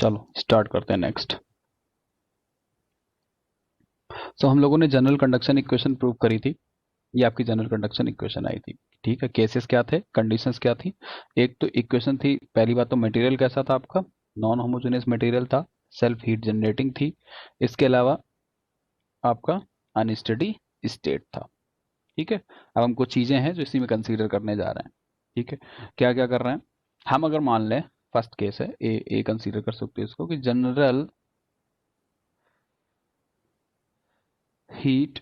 चलो स्टार्ट करते हैं नेक्स्ट। सो हम लोगों ने जनरल कंडक्शन इक्वेशन प्रूव करी थी। ये आपकी जनरल कंडक्शन इक्वेशन आई थी। ठीक है, केसेस क्या थे, कंडीशंस क्या थी। एक तो इक्वेशन थी, पहली बात तो मटेरियल कैसा था आपका, नॉन होमोजेनियस मटेरियल था, सेल्फ हीट जनरेटिंग थी। इसके अलावा आपका अनस्टेडी स्टेट था। ठीक है, अब हम कुछ चीजें हैं जो इसी में कंसीडर करने जा रहे हैं। ठीक है, क्या क्या कर रहे हैं हम, अगर मान लें फर्स्ट केस है ए कंसीडर कर सकते हैं इसको कि general heat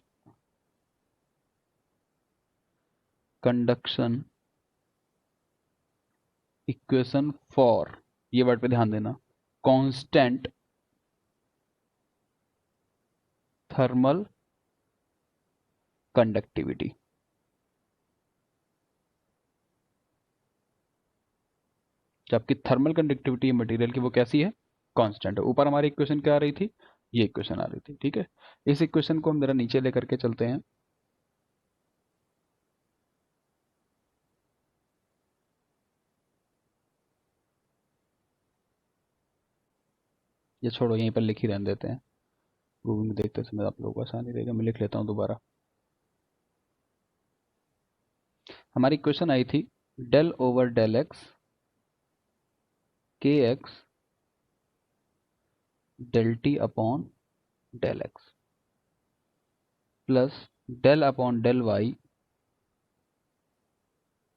conduction equation for, ये वर्ड पे ध्यान देना, कांस्टेंट थर्मल कंडक्टिविटी। जो आपकी थर्मल कंडक्टिविटी है मटेरियल की वो कैसी है, कांस्टेंट है। ऊपर हमारी इक्वेशन क्या आ रही थी, ये इक्वेशन आ रही थी। ठीक है, इस इक्वेशन को हम जरा नीचे लेकर के चलते हैं। ये छोड़ो, यहीं पर लिख ही रहने देते हैं, गूगल में देखते समय आप लोगों को आसानी रहेगा। मैं लिख लेता हूँ दोबारा। हमारी इक्वेशन आई थी del over del X K X del T upon del x plus del upon del Y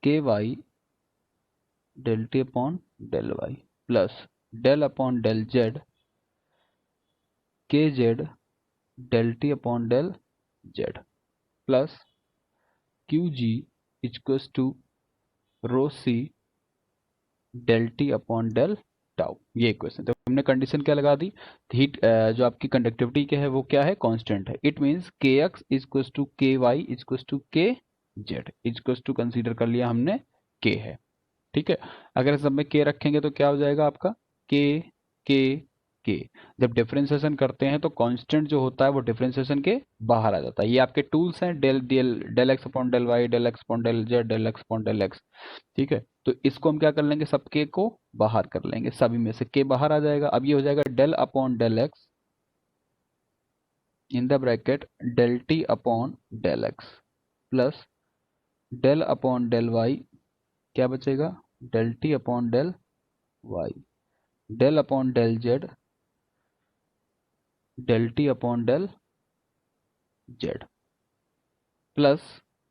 K Y del T upon del Y plus del upon del Z K Z del T upon del Z plus Q G equals to rho C del T upon del tau. ये equation, तो हमने condition क्या लगा दी, heat जो आपकी conductivity क्या है वो क्या है, कांस्टेंट है। इट मींस के एक्स इक्वल्स टू के वाई इक्वल्स टू के जेड इक्वल्स टू कंसीडर कर लिया हमने के है। ठीक है, अगर इस सब में के रखेंगे तो क्या हो जाएगा आपका के के के। जब डिफरेंशिएशन करते हैं तो कांस्टेंट जो होता है वो डिफरेंशिएशन के बाहर आ जाता है। ये आपके टूल्स हैं, del del del x upon del y, del x upon del z, del x upon del x. ठीक है, तो इसको हम क्या कर लेंगे, सब के को बाहर कर लेंगे, सभी में से के बाहर आ जाएगा। अब ये हो जाएगा del upon del x in the bracket del T upon del x plus del upon del y, क्या बचेगा, del T upon del y del upon del z del T upon del Z plus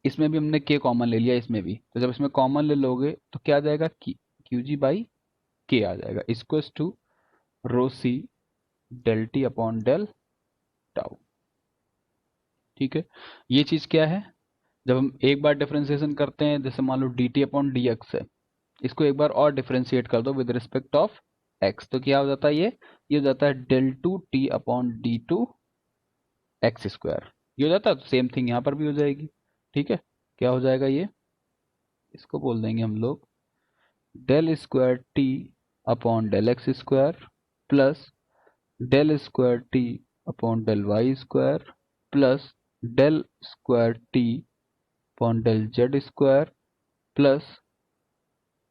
इसमें भी हमने के common ले लिया इसमें भी, तो जब इसमें कॉमन ले लोगे तो क्या आ जाएगा, क्यू जी बाई के आ जाएगा equals to rho C del T upon del tau. ठीक है, ये चीज क्या है, जब हम एक बार डिफरेंशिएशन करते हैं, जैसे मान लो D T upon D X है, इसको एक बार और डिफरेंशिएट कर दो विद रिस्पेक्ट ऑफ एक्स, तो क्या हो जाता है, ये हो जाता है del two T upon d two x square. ये हो जाता है, तो सेम थिंग यहाँ पर भी हो जाएगी। ठीक है, क्या हो जाएगा ये, इसको बोल देंगे हम लोग del square T upon del x square plus del square T upon del Y square plus del square T upon del Z square plus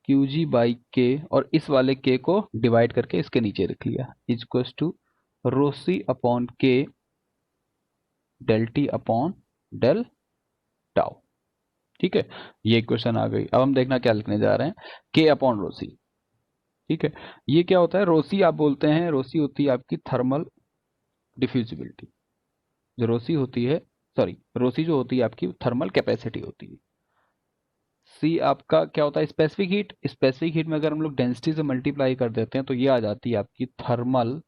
Q ji by k, और इस वाले के को डिवाइड करके इसके नीचे रख लिया equals to rho C upon K del T upon del tau. ठीक है, ये इक्वेशन आ गई। अब हम देखना क्या लिखने जा रहे हैं, के अपॉन रोसी। ठीक है, ये क्या होता है, रोसी आप बोलते हैं, रोसी होती है आपकी थर्मल डिफ्यूजिबिलिटी। जो रोसी होती है, सॉरी, रोसी जो होती है आपकी थर्मल कैपेसिटी होती है। सी आपका क्या होता है, स्पेसिफिक हीट। स्पेसिफिक हीट में अगर हम लोग डेंसिटी से मल्टीप्लाई कर देते हैं तो ये आ जाती है आपकी थर्मल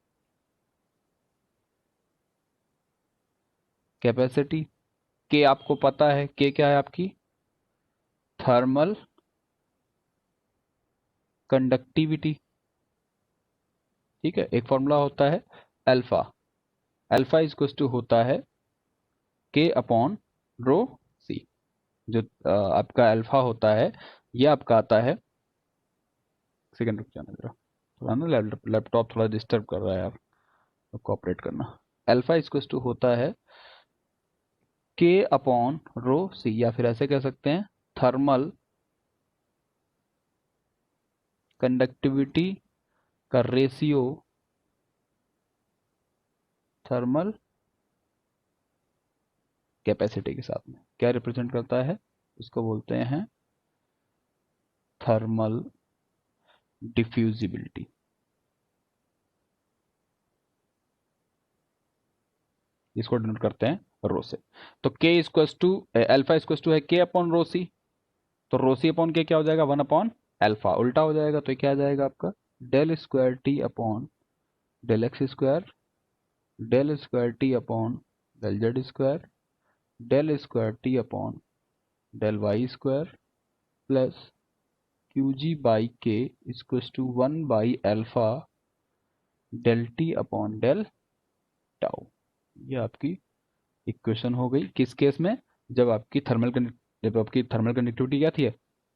कैपेसिटी। के आपको पता है, के क्या है आपकी, थर्मल कंडक्टिविटी। ठीक है, एक फॉर्मूला होता है अल्फा, अल्फा इज टू होता है के अपॉन रो सी। जो आपका अल्फा होता है ये आपका आता है, सेकंड रुक जाना जरा, थोड़ा ना लैपटॉप थोड़ा डिस्टर्ब कर रहा है यार, तो कोऑपरेट करना। अल्फा इज टू होता है के अपॉन रो सी, या फिर ऐसे कह सकते हैं थर्मल कंडक्टिविटी का रेशियो थर्मल कैपेसिटी के साथ में क्या रिप्रेजेंट करता है, इसको बोलते हैं थर्मल डिफ्यूजिबिलिटी। इसको डिनोट करते हैं रो से। तो k equals to alpha equals to है के अपॉन रो सी, तो रो सी अपॉन के क्या हो जाएगा, 1 अपॉन अल्फा, उल्टा हो जाएगा तो क्या आ जाएगा आपका del square T upon del x square, del square T upon del Z square, del square T upon del Y square plus Q ji by K equals to 1 by alpha del T upon del tau. ये आपकी equation हो गई किस case में, जब आपकी thermal conductivity क्या थी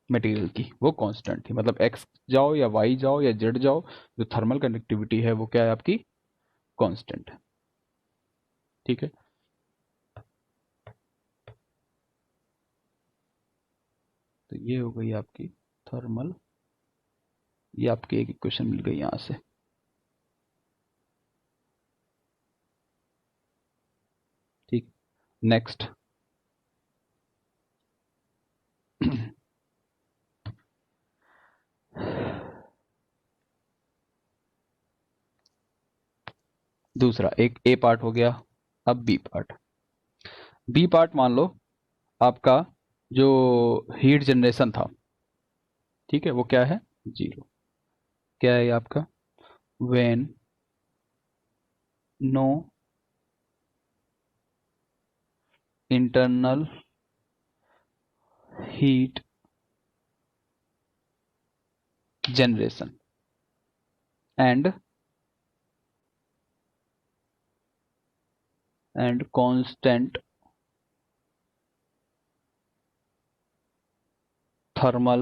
मटेरियल की, वो कांस्टेंट थी, मतलब एक्स जाओ या वाई जाओ या जेड जाओ, जो थर्मल कंडक्टिविटी है वो क्या है आपकी कांस्टेंट है। ठीक है, तो ये हो गई आपकी थर्मल, ये आपकी एक इक्वेशन मिल गई यहां से। ठीक, नेक्स्ट दूसरा एक ए पार्ट हो गया, अब बी पार्ट। बी पार्ट मान लो आपका जो हीट जनरेशन था, ठीक है, वो क्या है 0। क्या है ये आपका, when no internal heat generation and constant thermal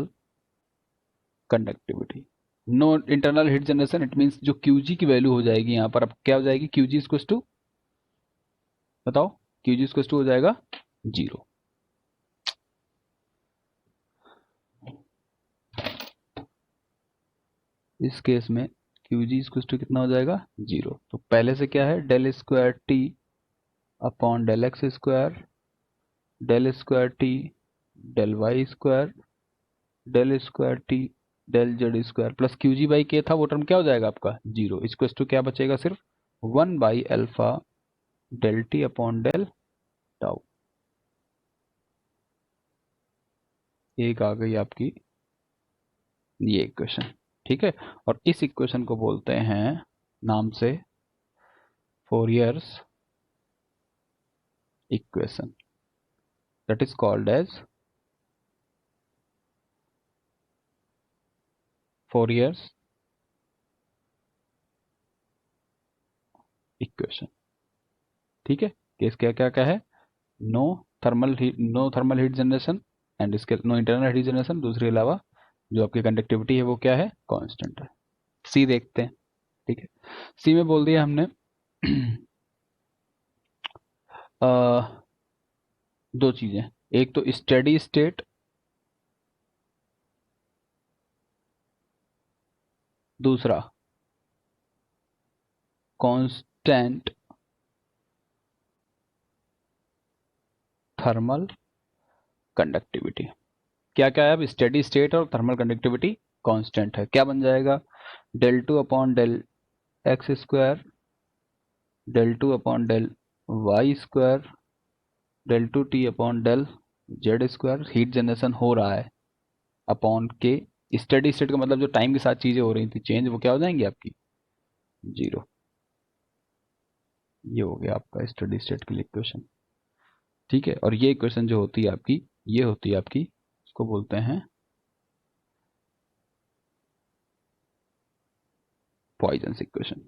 conductivity। No internal heat generation, it means जो Qg की वैल्यू हो जाएगी यहाँ पर, अब क्या हो जाएगी, Qg इक्वल टू, बताओ, Qg इक्वल टू हो जाएगा 0। इस केस में Qg इक्वल टू कितना हो जाएगा 0। तो पहले से क्या है del square T upon del x square, del square t del Y square, del square t del Z square plus Q ji by k था, वो टर्म क्या हो जाएगा आपका 0। इसको टू क्या बचेगा, सिर्फ 1 by alpha del T upon del tau. एक आ गई आपकी ये इक्वेशन। ठीक है, और इस इक्वेशन को बोलते हैं नाम से Fourier's equation, that is called as Fourier's equation. ठीक है, केस क्या क्या क्या है, no thermal heat generation and इसके नो इंटरनल हीट जनरेशन, दूसरे अलावा जो आपकी कंडक्टिविटी है वो क्या है कांस्टेंट है। सी देखते हैं। ठीक है, सी में बोल दिया हमने दो चीजें, एक तो स्टेडी स्टेट, दूसरा कांस्टेंट थर्मल कंडक्टिविटी। क्या क्या है अब, स्टेडी स्टेट और थर्मल कंडक्टिविटी कांस्टेंट है, क्या बन जाएगा del two upon del x square, del two upon del Y square, del two T upon del Z square. Heat generation हो रहा है अपॉन के, स्टेडी स्टेट का मतलब जो टाइम के साथ चीजें हो रही थी चेंज, वो क्या हो जाएंगी आपकी 0। ये हो गया आपका स्टेडी स्टेट के लिए इक्वेशन। ठीक है, और ये इक्वेशन जो होती है आपकी, ये होती है आपकी, इसको बोलते हैं पॉइजन्स इक्वेशन।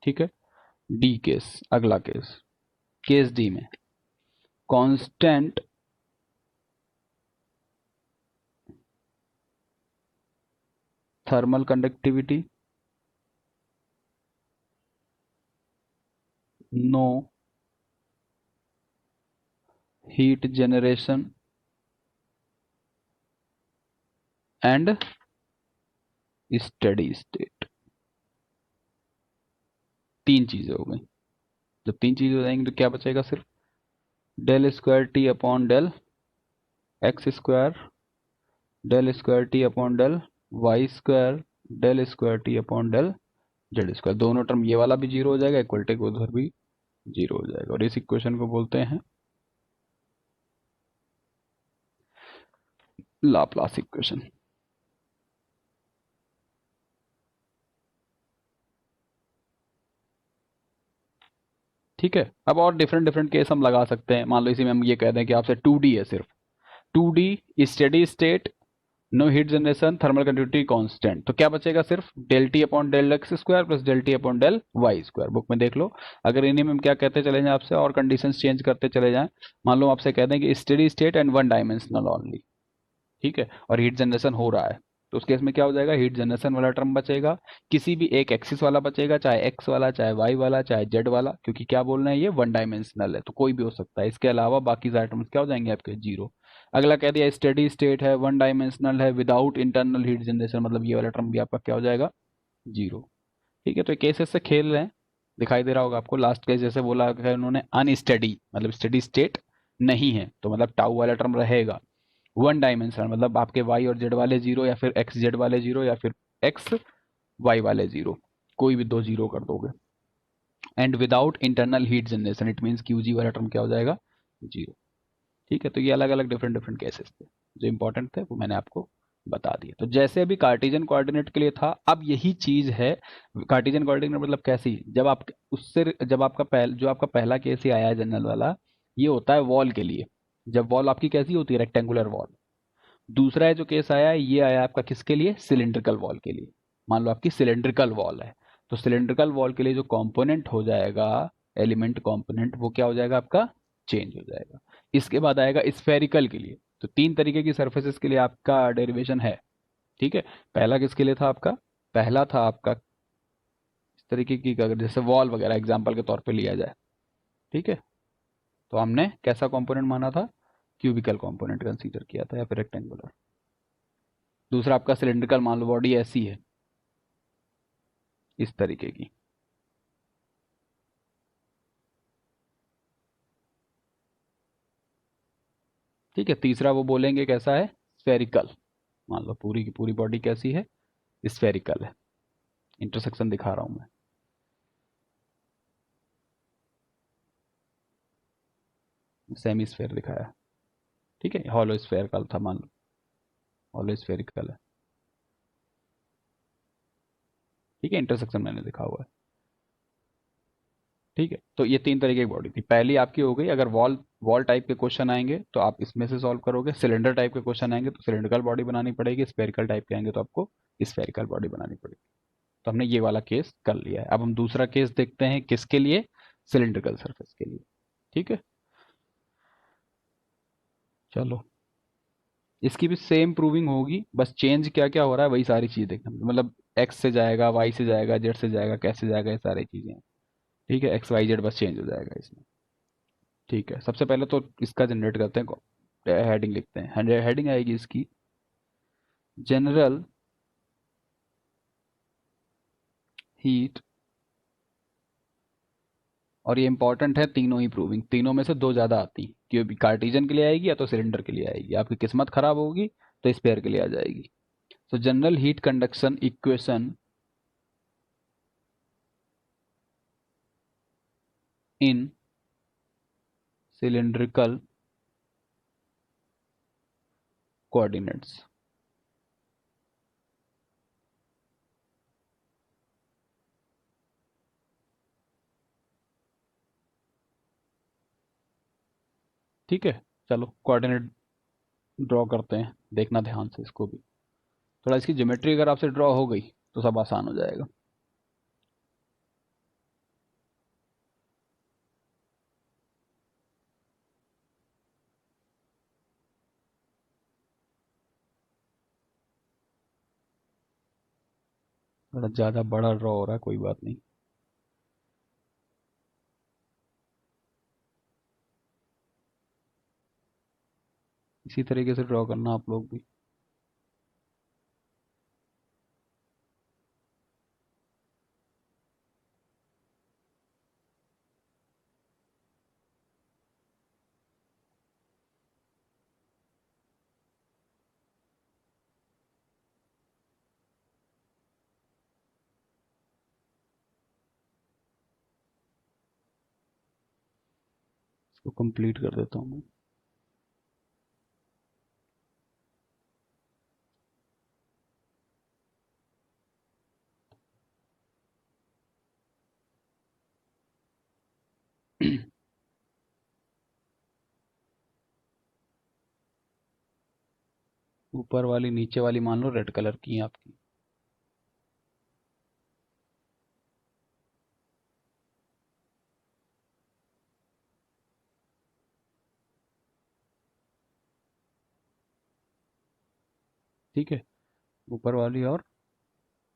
ठीक है, डी केस, अगला केस, केस डी में constant thermal conductivity, no heat generation and steady state. तीन चीजें हो गई। जब तीन चीज हो जाएंगी तो क्या बचेगा? सिर्फ del square T upon del x square, del square T upon del Y square, del square T upon del Z square. दोनों टर्म ये वाला भी जीरो हो जाएगा, इक्वलिटी को उधर भी जीरो हो जाएगा, और इस इक्वेशन को बोलते हैं लाप्लास इक्वेशन। ठीक है, अब और डिफरेंट डिफरेंट केस हम लगा सकते हैं। मान लो इसी में हम ये कह दें कि आपसे 2D है, सिर्फ 2D steady state, no heat generation, thermal conductivity constant, तो क्या बचेगा? सिर्फ del T upon del x square plus del T upon del Y square. Book में देख लो, अगर इन्हीं में हम क्या कहते चले जाएं आपसे और कंडीशंस चेंज करते चले जाएं। मान लो आपसे कह दें कि steady state and one dimensional only, ठीक है, और हीट जनरेशन हो रहा है, तो उस केस में क्या हो जाएगा? हीट जनरेशन वाला टर्म बचेगा, किसी भी एक एक्सिस वाला बचेगा, चाहे एक्स वाला, चाहे वाई वाला, चाहे जेड वाला, क्योंकि क्या बोल रहे हैं, ये वन डायमेंशनल है तो कोई भी हो सकता है। इसके अलावा बाकी सारे टर्म्स क्या हो जाएंगे आपके? जीरो। अगला कह दिया स्टेडी स्टेट है, वन डायमेंशनल है, विदाउट इंटरनल हीट जनरेशन, मतलब ये वाला टर्म भी आपका क्या हो जाएगा? जीरो। ठीक है, तो केसेस से खेल रहे हैं, दिखाई दे रहा होगा आपको। लास्ट केस जैसे बोला है उन्होंने अनस्टेडी, मतलब स्टेडी स्टेट नहीं है, तो मतलब टाउ वाला टर्म रहेगा। वन डायमेंशनल मतलब आपके वाई और जेड वाले जीरो, या फिर एक्स जेड वाले जीरो, या फिर एक्स वाई वाले जीरो, कोई भी दो जीरो कर दोगे। And without internal heat generation, it means Q G वाला टर्म क्या हो जाएगा? जीरो। ठीक है, तो ये अलग अलग डिफरेंट डिफरेंट केसेस थे, जो इंपॉर्टेंट थे वो मैंने आपको बता दिए। तो जैसे अभी कार्टेशियन कोऑर्डिनेट के लिए था, अब यही चीज है कार्टेशियन कोऑर्डिनेट, मतलब कैसी? जब आप उससे जब आपका जो आपका पहला केस ही आया है जनरल वाला, ये होता है वॉल के लिए, जब वॉल आपकी कैसी होती है? Rectangular wall. दूसरा है जो केस आया है, ये आया आपका किसके लिए? सिलेंड्रिकल वॉल के लिए। मान लो आपकी सिलेंड्रिकल वॉल है, तो सिलेंड्रिकल वॉल के लिए जो कंपोनेंट हो जाएगा, एलिमेंट कंपोनेंट, वो क्या हो जाएगा आपका? चेंज हो जाएगा। इसके बाद आएगा स्फेरिकल के लिए। तो तीन तरीके की सरफेसेस के लिए आपका डेरिवेशन है। ठीक है, पहला किसके लिए था आपका? पहला था आपका इस तरीके की, अगर जैसे वॉल वगैरह एग्जाम्पल के तौर पे लिया जाए, ठीक है, तो हमने कैसा कंपोनेंट माना था? क्यूबिकल कंपोनेंट कंसीडर किया था, या फिर रेक्टेंगुलर। दूसरा आपका सिलेंड्रिकल, मान लो बॉडी ऐसी है, इस तरीके की। ठीक है, तीसरा वो बोलेंगे कैसा है? स्फेरिकल। मान लो पूरी की पूरी बॉडी कैसी है? स्फेरिकल है। इंटरसेक्शन दिखा रहा हूं मैं, सेमी स्फेयर दिखाया। ठीक है, हॉलो स्फेरिकल था, मान लो हॉलो स्फेरिकल है। ठीक है, इंटरसेक्शन मैंने दिखा हुआ है। ठीक है, तो ये तीन तरीके की बॉडी थी। पहली आपकी हो गई, अगर वॉल वॉल टाइप के क्वेश्चन आएंगे तो आप इसमें से सॉल्व करोगे। सिलेंडर टाइप के क्वेश्चन आएंगे तो सिलेंड्रिकल बॉडी बनानी पड़ेगी। स्फेरिकल टाइप के आएंगे तो आपको स्फेरिकल बॉडी बनानी पड़ेगी। तो हमने ये वाला केस कर लिया है। अब हम दूसरा केस देखते हैं, किसके लिए? सिलेंड्रिकल सरफेस के लिए। ठीक है, चलो, इसकी भी सेम प्रूविंग होगी, बस चेंज क्या क्या हो रहा है वही सारी चीज देखना, मतलब एक्स से जाएगा, वाई से जाएगा, जेड से जाएगा, कैसे जाएगा, ये सारी चीजें हैं। ठीक है, एक्स वाई जेड बस चेंज हो जाएगा इसमें। ठीक है, सबसे पहले तो इसका जनरेट करते हैं, हेडिंग लिखते हैं। हेडिंग आएगी इसकी जनरल हीट, और ये इंपॉर्टेंट है, तीनों ही प्रूविंग, तीनों में से दो ज्यादा आती, क्योंकि कार्टिजन के लिए आएगी या तो सिलेंडर के लिए आएगी। आपकी किस्मत खराब होगी तो स्पेयर के लिए आ जाएगी। तो general heat conduction equation in cylindrical coordinates. ठीक है, चलो कोऑर्डिनेट ड्रॉ करते हैं, देखना ध्यान से इसको भी। थोड़ा इसकी ज्योमेट्री अगर आपसे ड्रॉ हो गई तो सब आसान हो जाएगा। थोड़ा ज़्यादा बड़ा ड्रॉ हो रहा है, कोई बात नहीं। इसी तरीके से ड्रॉ करना आप लोग भी। तो कंप्लीट कर देता हूँ मैं। ऊपर वाली नीचे वाली मान लो रेड कलर की है आपकी। ठीक है, ऊपर वाली और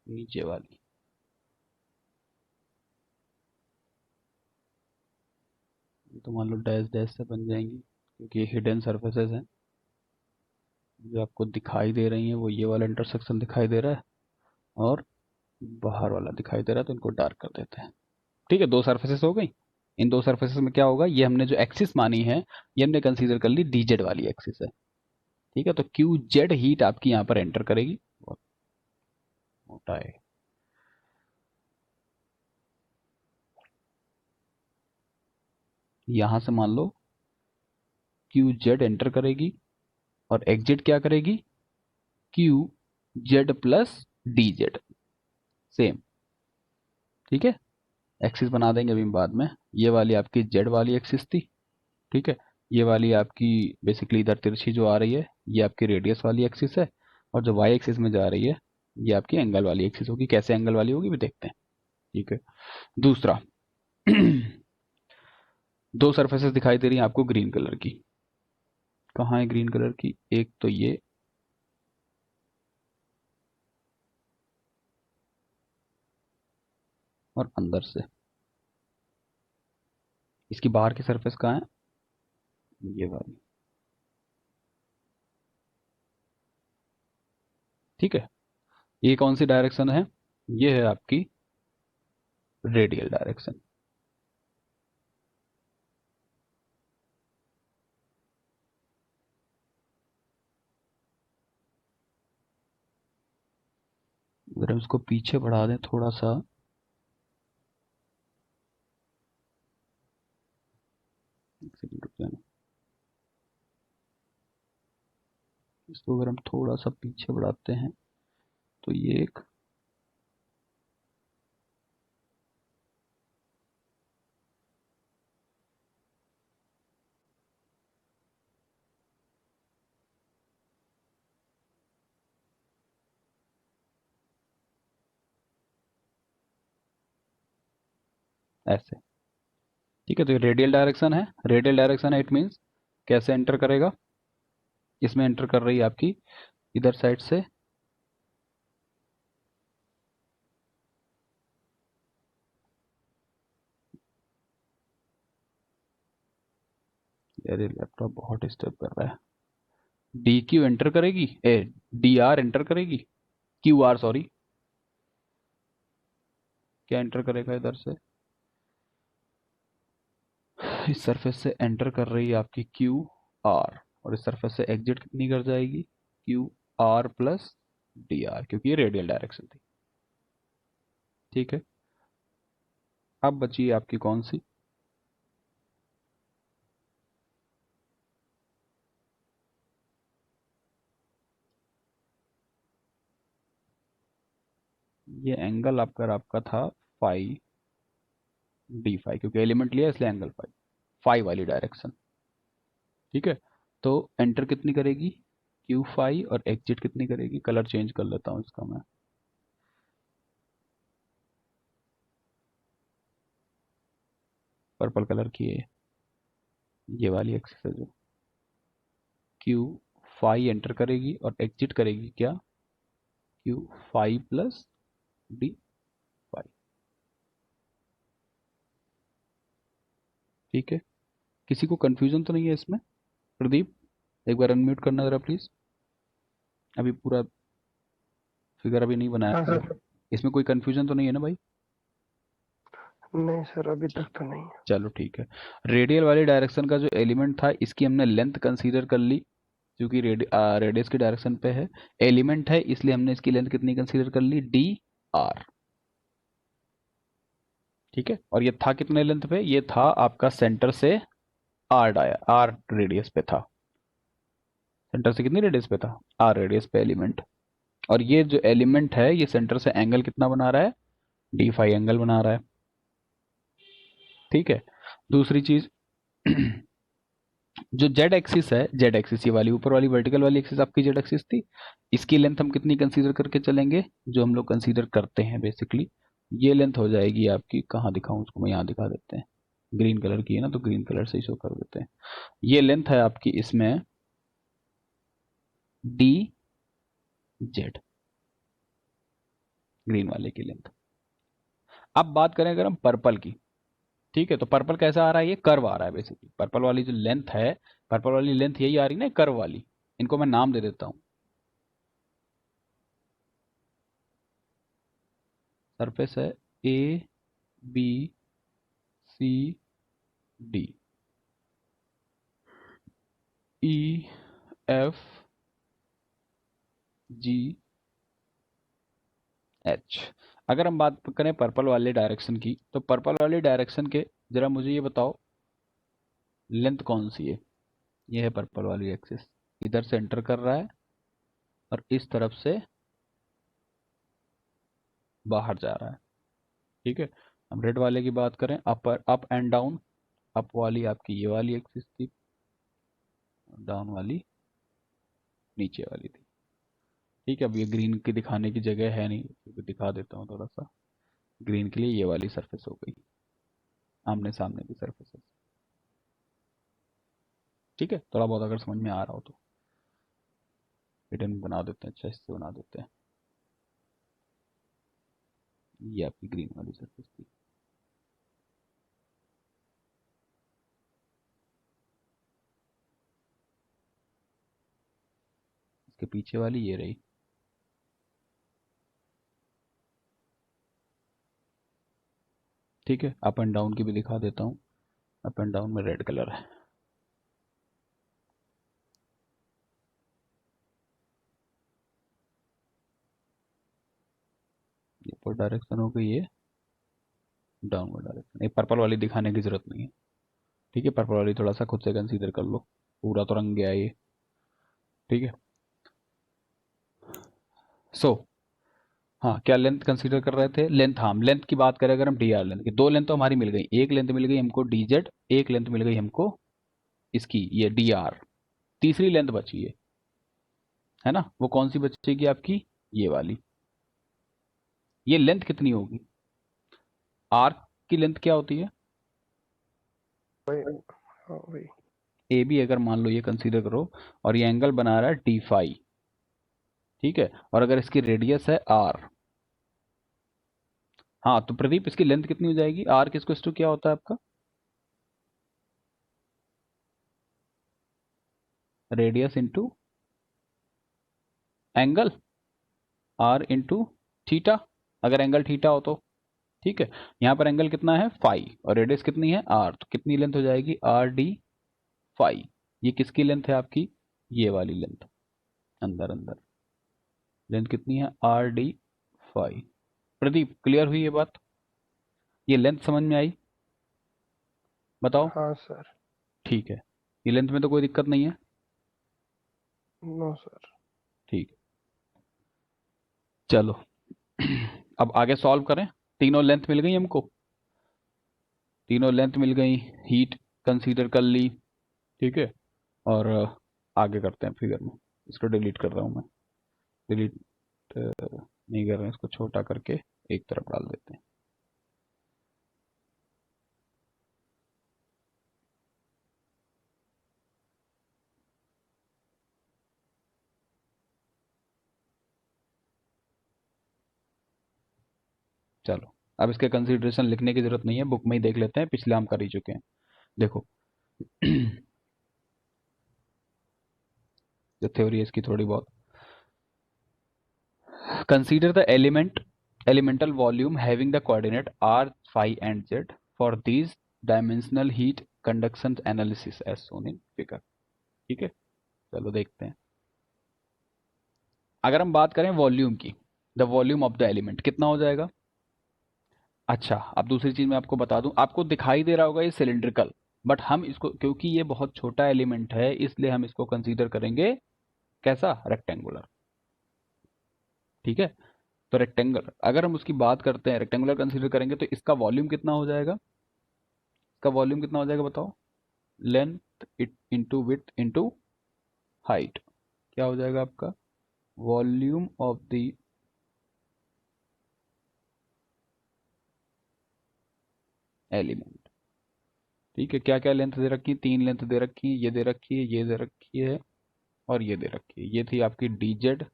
नीचे वाली। ये तो मान लो डैश डैश से बन जाएंगी, क्योंकि ये हिडन सर्फेसेस हैं। जो आपको दिखाई दे रही हैं वो ये वाला इंटरसेक्शन दिखाई दे रहा है, और बाहर वाला दिखाई दे रहा है, तो इनको डार्क कर देते हैं। ठीक है, दो सरफेसेस हो गई। इन दो सरफेसेस में क्या होगा, ये हमने जो एक्सिस मानी है, ये हमने कंसीडर कर ली डीजेड वाली एक्सिस है। ठीक है, तो क्यू जेड हीट आपकी यहाँ पर एंटर करेगी। बहुत मोटा है। यहां से मान लो क्यू जेड एंटर करेगी, और एग्जिट क्या करेगी, Q Z plus D Z. Same. ठीक है, एक्सिस बना देंगे अभी बाद में। ये वाली आपकी जेड वाली एक्सिस थी। ठीक है, ये वाली आपकी बेसिकली इधर तिरछी जो आ रही है, ये आपकी रेडियस वाली एक्सिस है। और जो वाई एक्सिस में जा रही है, ये आपकी एंगल वाली एक्सिस होगी। कैसे एंगल वाली होगी भी देखते हैं। ठीक है, दूसरा। दो सरफेसेस दिखाई दे रही हैं आपको ग्रीन कलर की। कहाँ है ग्रीन कलर की, एक तो ये, और अंदर से। इसकी बाहर की सरफेस कहाँ है, ये वाली। ठीक है, ये कौन सी डायरेक्शन है, ये है आपकी रेडियल डायरेक्शन। अगर हम इसको पीछे बढ़ा दें थोड़ा सा, एक सेकंड रुक जाना। इसको अगर हम थोड़ा सा पीछे बढ़ाते हैं, तो ये एक ऐसे। ठीक है, तो ये रेडियल डायरेक्शन है। रेडियल डायरेक्शन है, इट मीन्स कैसे एंटर करेगा, इसमें एंटर कर रही है आपकी इधर साइड से। यार ये लैपटॉप बहुत डिस्टर्ब कर रहा है। डी क्यू एंटर करेगी, ए डी आर एंटर करेगी, क्यू आर सॉरी। क्या एंटर करेगा इधर से, इस सरफेस से एंटर कर रही है आपकी क्यू आर, और इस सरफेस से एग्जिट कितनी कर जाएगी, Q R plus D R, क्योंकि ये रेडियल डायरेक्शन थी। ठीक है, अब बची आपकी कौन सी, ये एंगल आपका था फाइव डी फाइव, क्योंकि एलिमेंट लिया इसलिए एंगल फाइव, फाइव वाली डायरेक्शन। ठीक है, तो एंटर कितनी करेगी, क्यू फाइव, और एग्जिट कितनी करेगी, कलर चेंज कर लेता हूँ इसका मैं। पर्पल कलर की है, ये वाली एक्सिस है जो। क्यू फाइव एंटर करेगी और एग्जिट करेगी क्या, Q five plus D five. ठीक है, किसी को कंफ्यूजन तो नहीं है इसमें, प्रदीप एक बार अनम्यूट करना जरा प्लीज। अभी पूरा फिगर अभी नहीं बनाया हाँ मैंने। सर। इसमें कोई कंफ्यूजन तो नहीं है ना भाई। नहीं सर, अभी तक तो नहीं है। चलो ठीक है। रेडियल वाली डायरेक्शन का जो एलिमेंट था, इसकी हमने लेंथ कंसीडर कर ली, क्योंकि रेडियस की डायरेक्शन पे है। एलिमेंट है इसलिए हमने इसकी लेंथ कितनी कंसीडर कर ली, डी आर। ठीक है, और ये था कितने लेंथ पे, ये था आपका सेंटर से आर रेडियस पे था, सेंटर से कितनी रेडियस पे था, आर रेडियस पे एलिमेंट। और ये जो एलिमेंट है ये सेंटर से एंगल कितना बना रहा है, डी फाई एंगल बना रहा है। ठीक है। दूसरी चीज जो जेड एक्सिस है, जेड एक्सिस ये वाली ऊपर वाली वर्टिकल वाली एक्सिस आपकी जेड एक्सिस थी, इसकी लेंथ हम कितनी कंसीडर करके चलेंगे, जो हम लोग कंसीडर करते हैं बेसिकली, ये लेंथ हो जाएगी आपकी, कहाँ दिखाऊं उसको मैं, यहाँ दिखा देते हैं, ग्रीन कलर की है ना तो ग्रीन कलर से ही शो कर देते हैं। ये लेंथ है आपकी इसमें डी जेड, ग्रीन वाले की लेंथ। अब बात करें अगर हम पर्पल की, ठीक है, तो पर्पल कैसा आ रहा है, ये कर्व आ रहा है बेसिकली, पर्पल वाली जो लेंथ है, पर्पल वाली लेंथ यही आ रही है ना, कर्व वाली। इनको मैं नाम दे देता हूँ, सरफेस है A B C D E F G H. अगर हम बात करें पर्पल वाले डायरेक्शन की, तो पर्पल वाले डायरेक्शन के जरा मुझे ये बताओ लेंथ कौन सी है। ये है पर्पल वाली एक्सिस, इधर से एंटर कर रहा है और इस तरफ से बाहर जा रहा है। ठीक है। हम रेड वाले की बात करें, अपर अप एंड डाउन, अप वाली आपकी ये वाली एक्सिस थी, डाउन वाली नीचे वाली थी। ठीक है। अब ये ग्रीन की दिखाने की जगह है नहीं, तो दिखा देता हूँ थोड़ा सा। ग्रीन के लिए ये वाली सरफेस हो गई, आमने सामने की सरफेस। ठीक है, थोड़ा बहुत अगर समझ में आ रहा हो तो रिटर्न बना देते हैं, अच्छा इससे बना देते हैं। ये आपकी ग्रीन वाली सरफेस थी। इसके पीछे वाली ये रही। ठीक है, अप एंड डाउन की भी दिखा देता हूँ। अप एंड डाउन में रेड कलर है। ये ऊपर डायरेक्शन हो गई, ये डाउनवर्ड डायरेक्शन। ये पर्पल वाली दिखाने की जरूरत नहीं है। ठीक है, पर्पल वाली थोड़ा सा खुद से कंसीडर कर लो, पूरा तो रंग गया ये। ठीक है। सो हाँ, क्या लेंथ कंसीडर कर रहे थे, लेंथ, हाँ लेंथ की बात करें अगर हम डी आर लेंथ की, दो लेंथ तो हमारी मिल गई, एक लेंथ मिल गई हमको डी जेड, एक लेंथ मिल गई हमको इसकी ये डी आर, तीसरी लेंथ बची है ना, वो कौन सी बचेगी आपकी, ये वाली। ये लेंथ कितनी होगी, आर्क की लेंथ क्या होती है, वही। हाँ वही। ए बी अगर मान लो ये कंसीडर करो, और ये एंगल बना रहा है डी फाई। ठीक है, और अगर इसकी रेडियस है आर, हाँ तो प्रदीप इसकी लेंथ कितनी हो जाएगी, आर किसको टू क्या होता है आपका, radius into angle, r into theta, अगर एंगल थीटा हो तो। ठीक है, यहाँ पर एंगल कितना है फाई और रेडियस कितनी है आर, तो कितनी लेंथ हो जाएगी आर डी फाई। ये किसकी लेंथ है आपकी, ये वाली लेंथ, अंदर अंदर लेंथ कितनी है R D phi. Pradeep clear हुई ये बात, ये लेंथ समझ में आई, बताओ। हाँ सर। ठीक है, ये लेंथ में तो कोई दिक्कत नहीं है। No sir. ठीक है, चलो अब आगे सॉल्व करें। तीनों लेंथ मिल गई हमको, तीनों लेंथ मिल गई, हीट कंसीडर कर ली। ठीक है, और आगे करते हैं फिगर में। इसको डिलीट कर रहा हूँ मैं, डिलीट नहीं कर रहे हैं, इसको छोटा करके एक तरफ डाल देते हैं। चलो, अब इसके कंसीडरेशन लिखने की जरूरत नहीं है, बुक में ही देख लेते हैं, पिछले हम कर ही चुके हैं। देखो जो थ्योरी है इसकी थोड़ी बहुत, consider the elemental volume having the coordinate r, phi and z for these dimensional heat conduction analysis as shown in figure। ठीक है, चलो देखते हैं। अगर हम बात करें वॉल्यूम की, the volume of the element कितना हो जाएगा। अच्छा, अब दूसरी चीज मैं आपको बता दूं, आपको दिखाई दे रहा होगा ये सिलिंड्रिकल, बट हम इसको, क्योंकि ये बहुत छोटा एलिमेंट है, इसलिए हम इसको कंसीडर करेंगे कैसा, रेक्टेंगुलर। ठीक है, तो रेक्टेंगल अगर हम उसकी बात करते हैं, रेक्टेंगुलर कंसीडर करेंगे तो इसका वॉल्यूम कितना हो जाएगा, इसका वॉल्यूम कितना हो जाएगा बताओ, length into width into height, क्या हो जाएगा आपका, वॉल्यूम ऑफ द एलिमेंट। ठीक है, क्या क्या लेंथ दे रखी है, 3 लेंथ दे रखी है, ये दे रखी है, ये दे रखी है, और ये दे रखी है। ये थी आपकी डी जेड,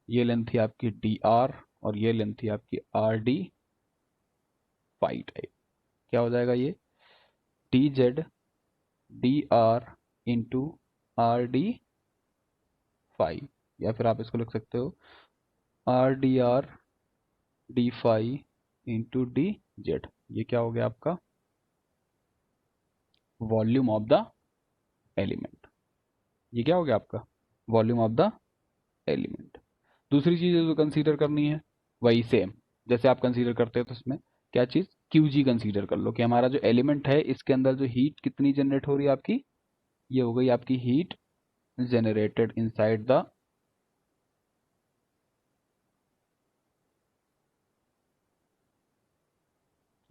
ये लेंथ थी आपकी डी आर, और ये लेंथ थी आपकी आर डी फाई टाइप। क्या हो जाएगा ये, d Z d are into R D phi, या फिर आप इसको लिख सकते हो r D R D phi into D z. ये क्या हो गया आपका, वॉल्यूम ऑफ द एलिमेंट। ये क्या हो गया आपका, वॉल्यूम ऑफ द एलिमेंट। दूसरी चीज जो कंसीडर करनी है, वही सेम जैसे आप कंसीडर करते हो, तो इसमें क्या चीज, क्यू जी कंसीडर कर लो कि हमारा जो एलिमेंट है इसके अंदर जो हीट कितनी जनरेट हो रही है आपकी, ये हो गई आपकी heat generated inside the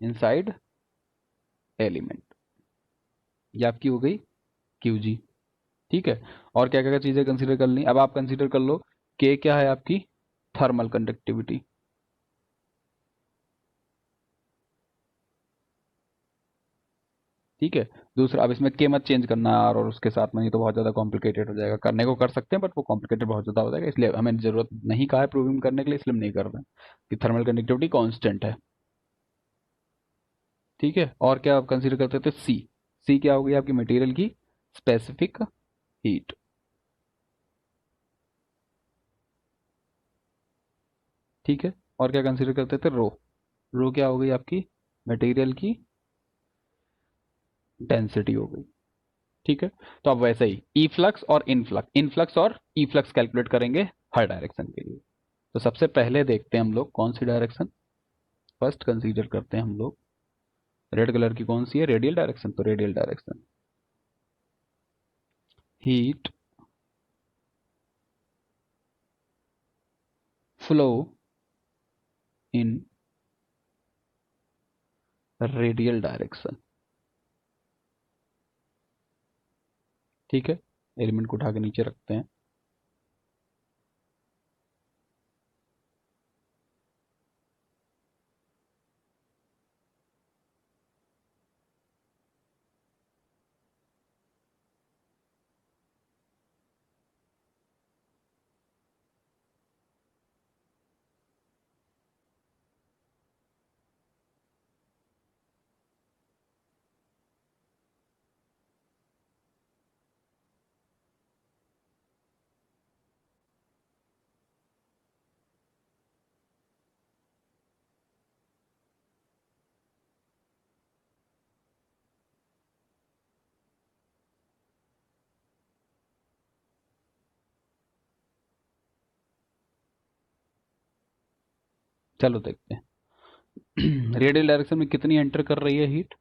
inside element, ये आपकी हो गई क्यू जी। ठीक है, और क्या क्या चीजें कंसीडर कर ली, अब आप कंसीडर कर लो के क्या है आपकी, थर्मल कंडक्टिविटी। ठीक है, दूसरा, अब इसमें के मत चेंज करना यार, और उसके साथ में, नहीं तो बहुत ज़्यादा कॉम्प्लिकेटेड हो जाएगा, करने को कर सकते हैं बट वो कॉम्प्लिकेटेड बहुत ज़्यादा हो जाएगा, इसलिए हमें ज़रूरत नहीं कहा है प्रूविंग करने के लिए, इसलिए हम नहीं कर रहे हैं कि थर्मल कंडक्टिविटी कांस्टेंट है। ठीक है, और क्या आप कंसीडर करते थे, सी, सी क्या होगी आपकी, मटेरियल की स्पेसिफिक हीट। ठीक है, और क्या कंसीडर करते थे, रो, रो क्या हो गई आपकी, मटेरियल की डेंसिटी हो गई। ठीक है, तो अब वैसे ही ई फ्लक्स और इनफ्लक्स, इनफ्लक्स और ई फ्लक्स कैलकुलेट करेंगे हर डायरेक्शन के लिए। तो सबसे पहले देखते हैं हम लोग कौन सी डायरेक्शन, फर्स्ट कंसीडर करते हैं हम लोग, रेड कलर की कौन सी है, रेडियल डायरेक्शन, तो रेडियल डायरेक्शन, हीट फ्लो इन रेडियल डायरेक्शन। ठीक है, एलिमेंट को उठा के नीचे रखते हैं। चलो देखते हैं रेडियल डायरेक्शन में कितनी एंटर कर रही है हीट,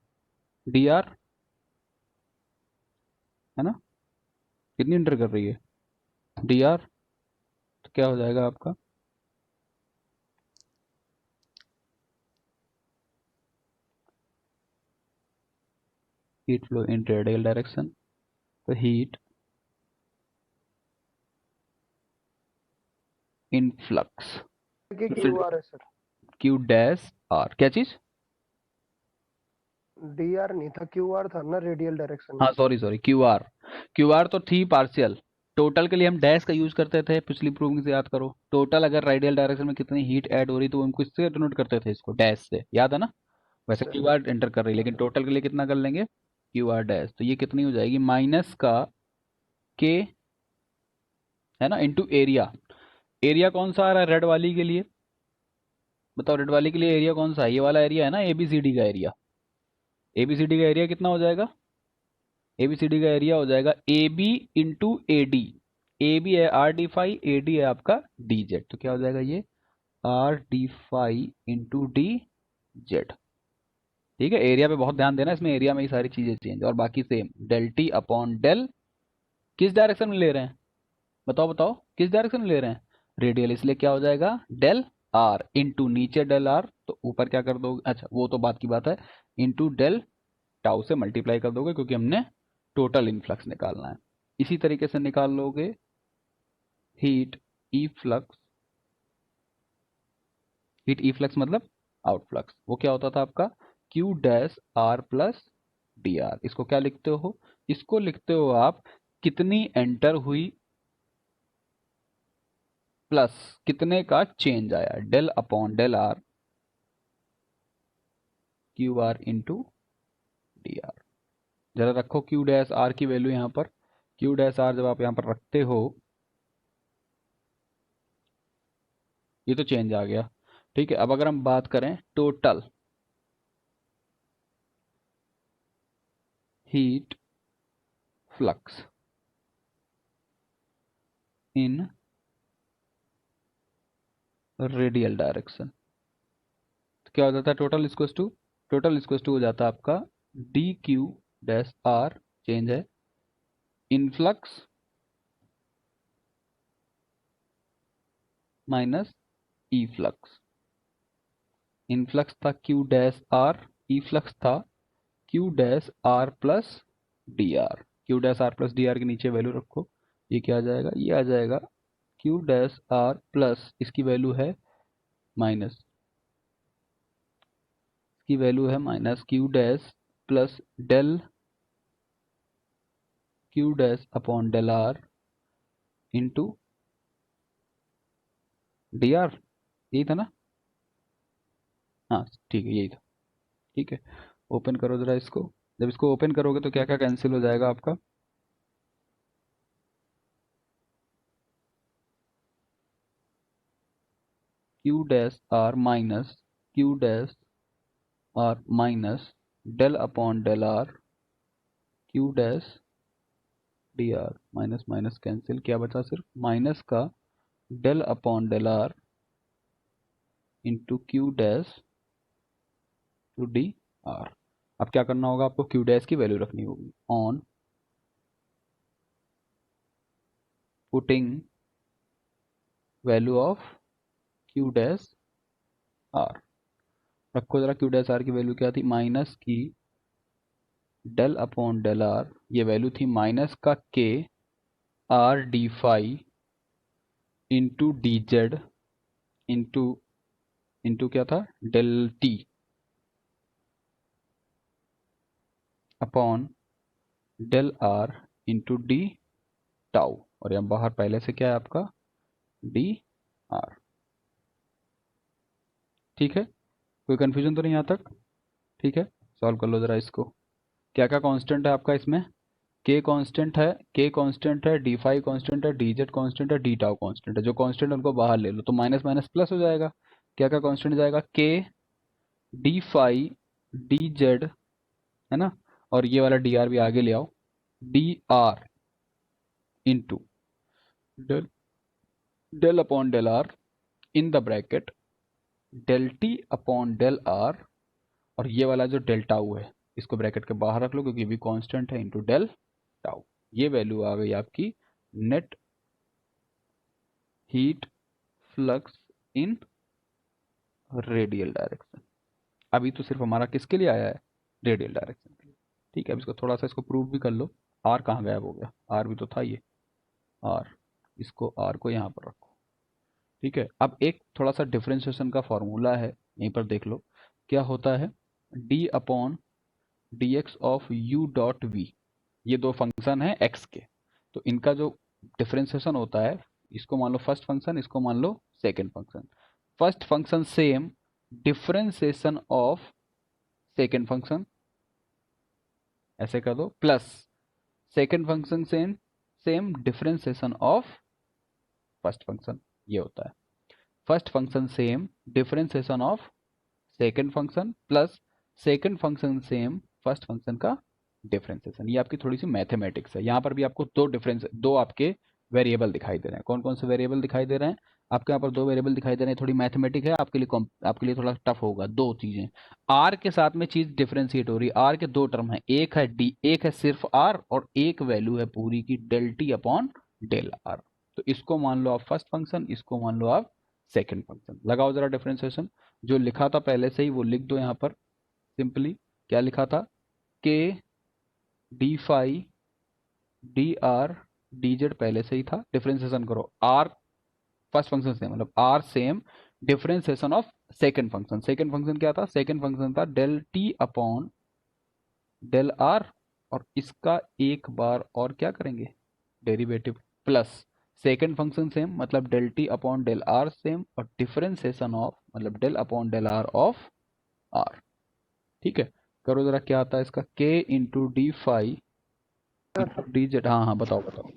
डी आर, है ना, कितनी एंटर कर रही है डी आर, तो क्या हो जाएगा आपका, हीट फ्लो इन रेडियल डायरेक्शन, तो हीट इन फ्लक्स, कि क्यू आर है सर, क्यू डैश आर, क्या चीज, डी आर नहीं था, क्यू आर था ना रेडियल डायरेक्शन हाँ में। Sorry sorry, Q R, q are तो थी पार्शियल, टोटल के लिए हम डैश का यूज करते थे, पिछली प्रूविंग से याद करो, टोटल अगर रेडियल डायरेक्शन में कितनी हीट ऐड हो रही तो हम किससे डिनोट करते थे इसको, डैश से, याद है ना। वैसे सर क्यू आर एंटर कर रही है, लेकिन टोटल के लिए कितना कर लेंगे, क्यू आर डैश, तो ये कितनी हो जाएगी, माइनस का के, है ना, इंटू एरिया। एरिया कौन सा आ रहा है रेड वाली के लिए, बताओ, रेड वाली के लिए एरिया कौन सा है, ये वाला एरिया है ना, एबीसीडी का एरिया, एबीसीडी का एरिया कितना हो जाएगा, एबीसीडी का एरिया हो जाएगा A B into A D, A B है R D phi, A D है आपका डी जेड, तो क्या हो जाएगा ये, R D phi into D Z. ठीक है, एरिया पे बहुत ध्यान देना, इसमें एरिया में ही सारी चीजें चेंज, और बाकी same del T upon del, किस डायरेक्शन में ले रहे हैं, बताओ बताओ किस डायरेक्शन में ले रहे हैं, रेडियल, इसलिए क्या हो जाएगा डेल आर इंटू नीचे डेल आर, तो ऊपर क्या कर दोगे, अच्छा वो तो बात की बात है, इंटू डेल टाउ से मल्टीप्लाई कर दोगे, क्योंकि हमने टोटल इनफ्लक्स निकालना है। इसी तरीके से निकाल लोगे हीट ई फ्लक्स, हीट ई फ्लक्स मतलब आउटफ्लक्स, वो क्या होता था आपका q dash are plus D r. इसको क्या लिखते हो, इसको लिखते हो आप कितनी एंटर हुई प्लस कितने का चेंज आया, del upon del r q r into d r. जरा रखो क्यू डैश आर की वैल्यू यहाँ पर, क्यू डैश आर जब आप यहाँ पर रखते हो, ये तो चेंज आ गया। ठीक है, अब अगर हम बात करें total heat flux in radial direction, तो क्या हो जाता है टोटल इक्वस टू हो जाता है आपका D Q dash R, change है, influx minus efflux. Influx था Q dash R, efflux था Q dash are plus D R. Q dash are plus D R के नीचे वैल्यू रखो, ये क्या आ जाएगा, ये आ जाएगा क्यू डैश आर प्लस, इसकी वैल्यू है माइनस, इसकी वैल्यू है minus Q dash plus del q dash upon del r into d r, यही था ना, हाँ ठीक है यही था। ठीक है, ओपन करो जरा इसको, जब इसको ओपन करोगे तो क्या क्या कैंसिल हो जाएगा आपका, q dash r minus Q dash r minus del upon del r Q dash d are, minus minus cancel, क्या बचा सिर्फ माइनस का del upon del r into Q dash two d r. अब क्या करना होगा आपको, क्यू डैश की वैल्यू रखनी होगी on putting value of q dash r. रखो जरा, क्यू डैश आर की वैल्यू क्या थी, minus k del upon del r, ये वैल्यू थी माइनस का k r D phi into D z into into क्या था del T upon del r into D tau, और यहाँ बाहर पहले से क्या है आपका डी आर। ठीक है, कोई कंफ्यूजन तो नहीं यहाँ तक, ठीक है, सॉल्व कर लो जरा इसको। क्या क्या कांस्टेंट है आपका इसमें, के कांस्टेंट है, डी फाई कांस्टेंट है, डी जेड कांस्टेंट है, डी टाउ कांस्टेंट है, जो कांस्टेंट है उनको बाहर ले लो, तो माइनस माइनस प्लस हो जाएगा। क्या क्या कांस्टेंट जाएगा, के डी फाई डी जेड, है ना, और ये वाला डी आर भी आगे ले आओ, D are into del del upon del R in the bracket del T upon del R, और ये वाला जो डेल टाउ है इसको ब्रैकेट के बाहर रख लो, क्योंकि ये भी कांस्टेंट है, इंटू डेल टाउ। ये वैल्यू आ गई आपकी net heat flux in radial direction. अभी तो सिर्फ हमारा किसके लिए आया है, रेडियल डायरेक्शन के लिए। ठीक है, अब इसको थोड़ा सा इसको प्रूव भी कर लो, आर कहाँ गायब हो गया, आर भी तो था ये, आर, इसको आर को यहाँ पर रखो। ठीक है, अब एक थोड़ा सा डिफरेंशिएशन का फॉर्मूला है, यहीं पर देख लो क्या होता है, D upon D X of U dot V, ये दो फंक्शन है एक्स के, तो इनका जो डिफरेंशिएशन होता है, इसको मान लो फर्स्ट फंक्शन, इसको मान लो second function, first function same differentiation of second function, ऐसे कर दो, plus second function same same differentiation of first function, ये होता है first function same differentiation of second function plus second function same first function का differentiation. ये आपकी थोड़ी सी मैथमेटिक्स है, यहाँ पर भी आपको दो आपके वेरिएबल दिखाई दे रहे हैं, कौन कौन से वेरिएबल दिखाई दे रहे हैं, आपके यहाँ पर दो वेरिएबल दिखाई दे रहे हैं, थोड़ी मैथमेटिक है आपके लिए, आपके लिए थोड़ा टफ होगा। दो चीजें आर के साथ में चीज डिफरेंशिएट हो रही है। आर के दो टर्म है, एक है डी, एक है सिर्फ आर, और एक वैल्यू है पूरी की del T upon del R. तो इसको मान लो आप फर्स्ट फंक्शन, इसको मान लो आप सेकंड फंक्शन। लगाओ जरा डिफरेंशिएशन, जो लिखा था पहले से ही वो लिख दो यहाँ पर सिंपली। क्या लिखा था? K D phi D are D Z पहले से ही था, डिफरेंशिएशन करो। आर फर्स्ट फंक्शन सेम, मतलब R same, differentiation of second function. Second function क्या था? सेकंड फंक्शन था del T upon del R, और इसका एक बार और क्या करेंगे? Derivative, plus second function same मतलब del T upon del R same, और डिफरेंशिएशन ऑफ मतलब del upon del R of R. ठीक है, करो जरा क्या आता है इसका, K into D phi into D Z. हाँ हाँ, बताओ बताओ।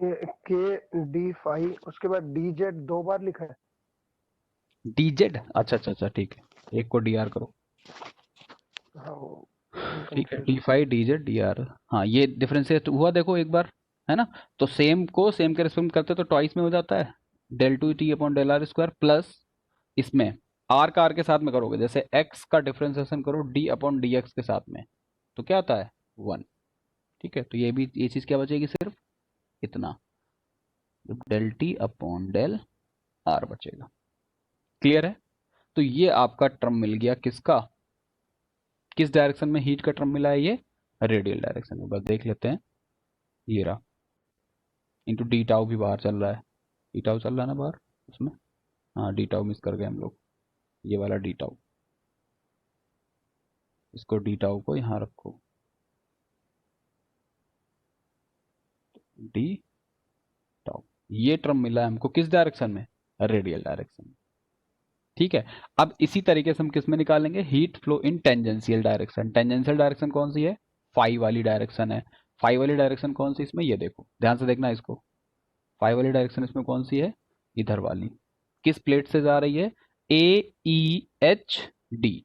ये के डी फाई, उसके बाद डी जेड दो बार लिखा है। डी जेड, अच्छा अच्छा अच्छा, ठीक है, एक को डी आर करो। हाँ वो ठीक है, कंफ्यूज डी हो five D Z d are. हाँ, ये डिफरेंशिएट हुआ देखो एक बार, है ना? तो सेम को सेम के रेस्पेक्ट में करते तो ट्वाइस में हो जाता है, del two T upon del R square, plus इसमें आर का आर के साथ में करोगे, जैसे एक्स का डिफरेंशिएशन करो डी अपॉन डी एक्स के साथ में, तो क्या आता है? वन। ठीक है, तो ये भी, ये चीज क्या बचेगी? सिर्फ इतना, del T upon del R बचेगा। क्लियर है? तो ये आपका टर्म मिल गया किसका, किस डायरेक्शन में हीट का टर्म मिला है? ये रेडियल डायरेक्शन में। बस देख लेते हैं, ये रहा, इंटू डी टाउ भी बाहर चल रहा है, डी टाउ चल रहा है ना बाहर उसमें। हाँ, डी टाउ मिस कर गए हम लोग, ये वाला डी टाउ, इसको डी टाउ को यहाँ रखो, डी टाउ। ये टर्म मिला है हमको किस डायरेक्शन में? रेडियल डायरेक्शन में। ठीक है, अब इसी तरीके से हम किस में निकालेंगे? हीट फ्लो इन टेंजेंशियल डायरेक्शन। टेंजेंशियल डायरेक्शन कौन सी है? फाई वाली डायरेक्शन है। फाई वाली डायरेक्शन कौन सी इसमें? ये देखो, ध्यान से देखना इसको। फाई वाली डायरेक्शन इसमें कौन सी है? इधर वाली। किस प्लेट से जा रही है? ए ई एच डी।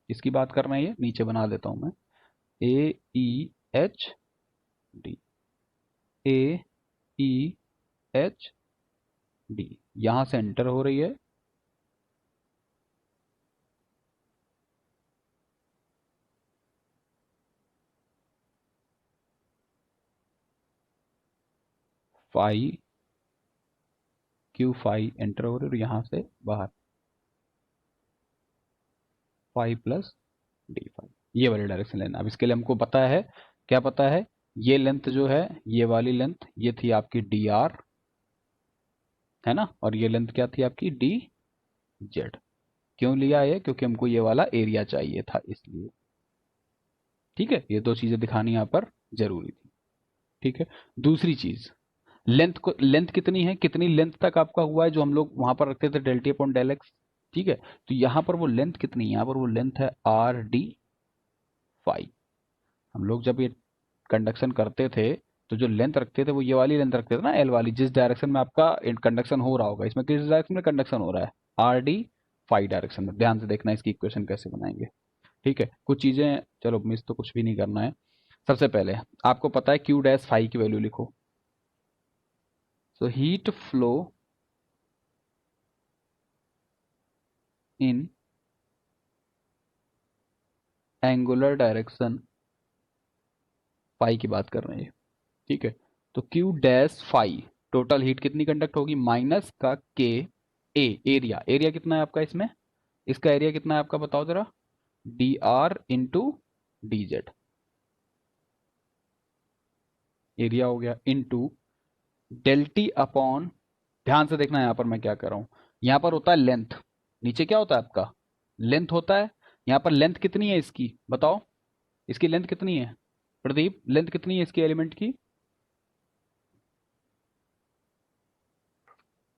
इसकी बात कर रहे हैं, ये नीचे बना देता हूं मैं, ए ई एच डी, ए ई एच डी, यहां से एंटर हो रही है, फाई क्यू फाई एंटर हो रही है, और यहां से बाहर फाई प्लस डी फाई, ये वाली डायरेक्शन लेना। अब इसके लिए हमको पता है, क्या पता है? ये लेंथ जो है, ये वाली लेंथ, ये थी आपकी डी आर, है ना? और ये लेंथ क्या थी आपकी? D Z. क्यों लिया ये? क्योंकि हमको ये वाला एरिया चाहिए था, इसलिए। ठीक है, ये दो चीजें दिखानी यहाँ पर जरूरी थी। ठीक है, दूसरी चीज, लेंथ को, लेंथ कितनी है, कितनी लेंथ तक आपका हुआ है जो हम लोग वहां पर रखते थे, del T upon del x. ठीक है, तो यहाँ पर वो लेंथ कितनी है? यहाँ पर वो लेंथ है आर डी फाई। हम लोग जब ये कंडक्शन करते थे, तो जो लेंथ रखते थे वो ये वाली लेंथ रखते थे ना, एल वाली, जिस डायरेक्शन में आपका कंडक्शन हो रहा होगा। इसमें किस डायरेक्शन में कंडक्शन हो रहा है? आर डी फाई डायरेक्शन में। ध्यान से देखना इसकी इक्वेशन कैसे बनाएंगे। ठीक है, कुछ चीजें, चलो मिस तो कुछ भी नहीं करना है। सबसे पहले आपको पता है क्यू डैश फाई की वैल्यू लिखो। So heat flow in angular direction, phi की बात कर रहे हैं। ठीक है, तो Q dash phi, total heat कितनी कंडक्ट होगी? माइनस का के ए, एरिया, एरिया कितना है आपका इसमें? इसका एरिया कितना है आपका, बताओ जरा? D R into D Z, area हो गया, इंटू डेल टी अपॉन, ध्यान से देखना यहाँ पर मैं क्या कर रहा हूं, यहाँ पर होता है लेंथ, नीचे क्या होता है आपका? लेंथ होता है। यहाँ पर लेंथ कितनी है इसकी, बताओ? इसकी लेंथ कितनी है प्रदीप? लेंथ कितनी है इसकी एलिमेंट की?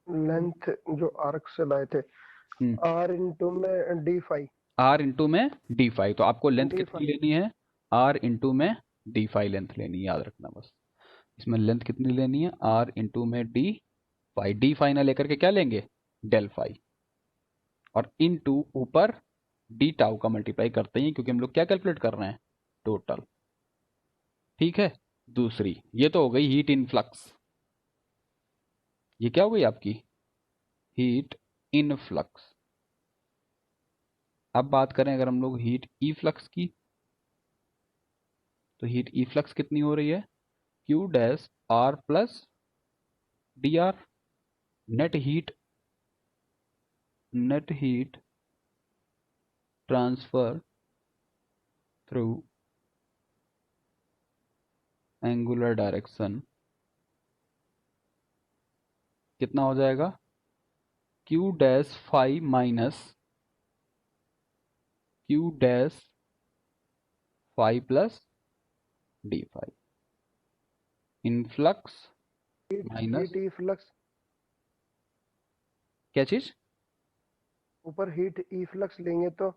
लेंथ जो आर्क से लाए थे, आर इंटू में डी फाई। आर इंटू में डी फाई, तो आपको लेंथ डी कितनी फाई लेनी है? आर इंटू में डी फाई लेंथ लेनी है, याद रखना बस। इसमें लेंथ कितनी लेनी है? आर इंटू में डी फाई, डी फाई ना लेकर के क्या लेंगे? डेल फाई, और इंटू ऊपर डी टाउ का मल्टीप्लाई करते हैं, क्योंकि हम लोग क्या कैलकुलेट कर रहे हैं? टोटल। ठीक है, दूसरी, ये तो हो गई हीट इनफ्लक्स। ये क्या हो गई आपकी हीट इन फ्लक्स। अब बात करें अगर हम लोग हीट ई फ्लक्स की, तो हीट ई फ्लक्स कितनी हो रही है Q dash are plus D R. Net heat, net heat transfer through angular direction कितना हो जाएगा Q dash five minus Q dash five plus D five influx minus heat ई flux, क्या चीज। ऊपर हीट ई फ्लक्स लेंगे तो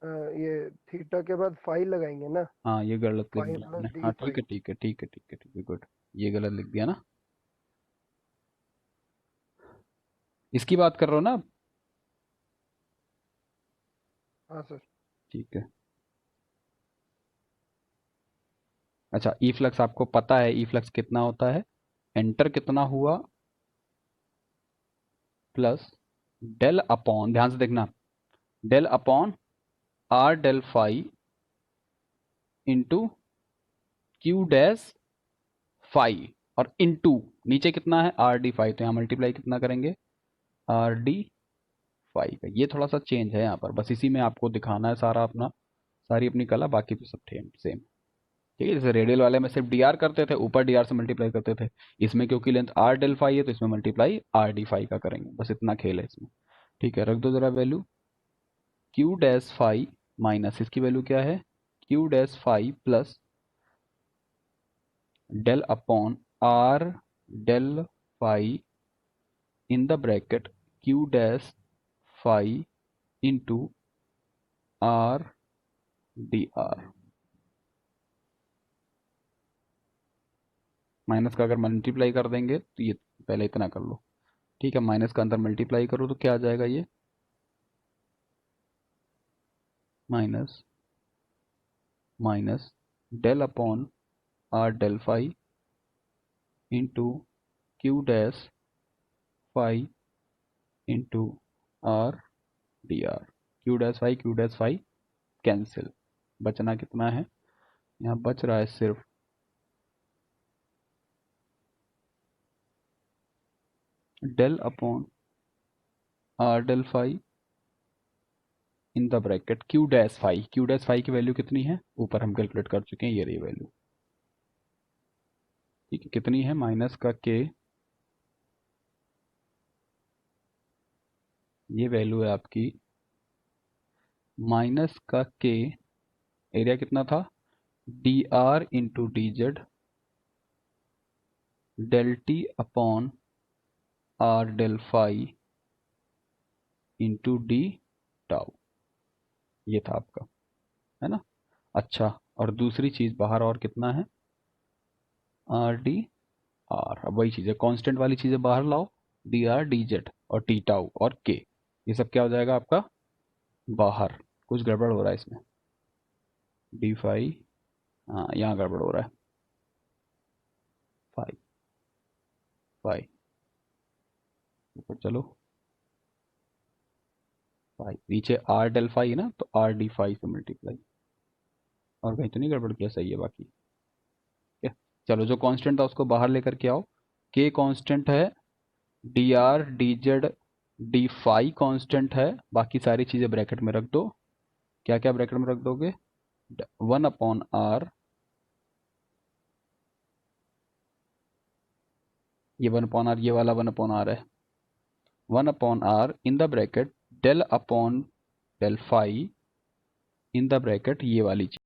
ये theta के बाद फाई लगाएंगे ना, हाँ ये गलत लिख फाई दिया प्लस आपने, डी हाँ ठीक फाई। है ठीक है ठीक है ठीक है ठीक है गुड। ये गलत लिख दिया ना। इसकी बात कर रहे हो ना आप? हाँ सर। ठीक है। अच्छा ई फ्लक्स आपको पता है ई फ्लक्स कितना होता है, एंटर कितना हुआ प्लस डेल अपॉन, ध्यान से देखना, del upon R del phi into Q dash phi और इंटू नीचे कितना है आर डी फाई, तो यहाँ मल्टीप्लाई कितना करेंगे आर डी फाई का। ये थोड़ा सा चेंज है यहाँ पर, बस इसी में आपको दिखाना है सारा अपना, सारी अपनी कला, बाकी तो सब सेम सेम। ठीक है, जैसे रेडियल वाले में सिर्फ डी आर करते थे, ऊपर डी आर से मल्टीप्लाई करते थे, इसमें क्योंकि लेंथ आर डेल फाई है तो इसमें मल्टीप्लाई आर डी फाई का करेंगे, बस इतना खेल है इसमें। ठीक है, रख दो जरा value, Q dash phi minus इसकी वैल्यू क्या है Q dash phi plus del upon R del phi in the bracket Q dash phi into R D R. Minus का अगर मल्टीप्लाई कर देंगे तो ये पहले इतना कर लो, ठीक है, माइनस का अंदर मल्टीप्लाई करो तो क्या आ जाएगा ये minus minus del upon R del phi into Q dash phi into R D R. Q dash phi cancel, बचना कितना है यहाँ बच रहा है सिर्फ del upon R del phi in the bracket Q dash phi की वैल्यू कितनी है ऊपर हम कैलकुलेट कर चुके हैं, ये रही वैल्यू। ठीक है, कितनी है माइनस का के, ये वैल्यू है आपकी माइनस का के, एरिया कितना था D are into D Z del T upon R del phi into D tau, ये था आपका, है ना। अच्छा, और दूसरी चीज बाहर और कितना है आर डी आर, अब वही चीज़ है, कांस्टेंट वाली चीज़ें बाहर लाओ, डी आर डी जेड और टी टाउ और के, ये सब क्या हो जाएगा आपका बाहर। कुछ गड़बड़ हो रहा है इसमें, डी फाई, हाँ यहाँ गड़बड़ हो रहा है, फाई फाई ऊपर चलो, फाई नीचे आर डेल फाई है ना, तो आर डी फाई से मल्टीप्लाई, और कहीं तो नहीं गड़बड़ किया, सही है बाकी। ठीक है, चलो जो कांस्टेंट था उसको बाहर लेकर के आओ, के कांस्टेंट है, D are D Z D phi constant है, बाकी सारी चीज़ें ब्रैकेट में रख दो। क्या क्या ब्रैकेट में रख दोगे वन अपॉन आर, ये वन अपॉन आर, ये वाला वन अपॉन आर है, one upon R in the bracket del upon del phi in the bracket ये वाली चीज।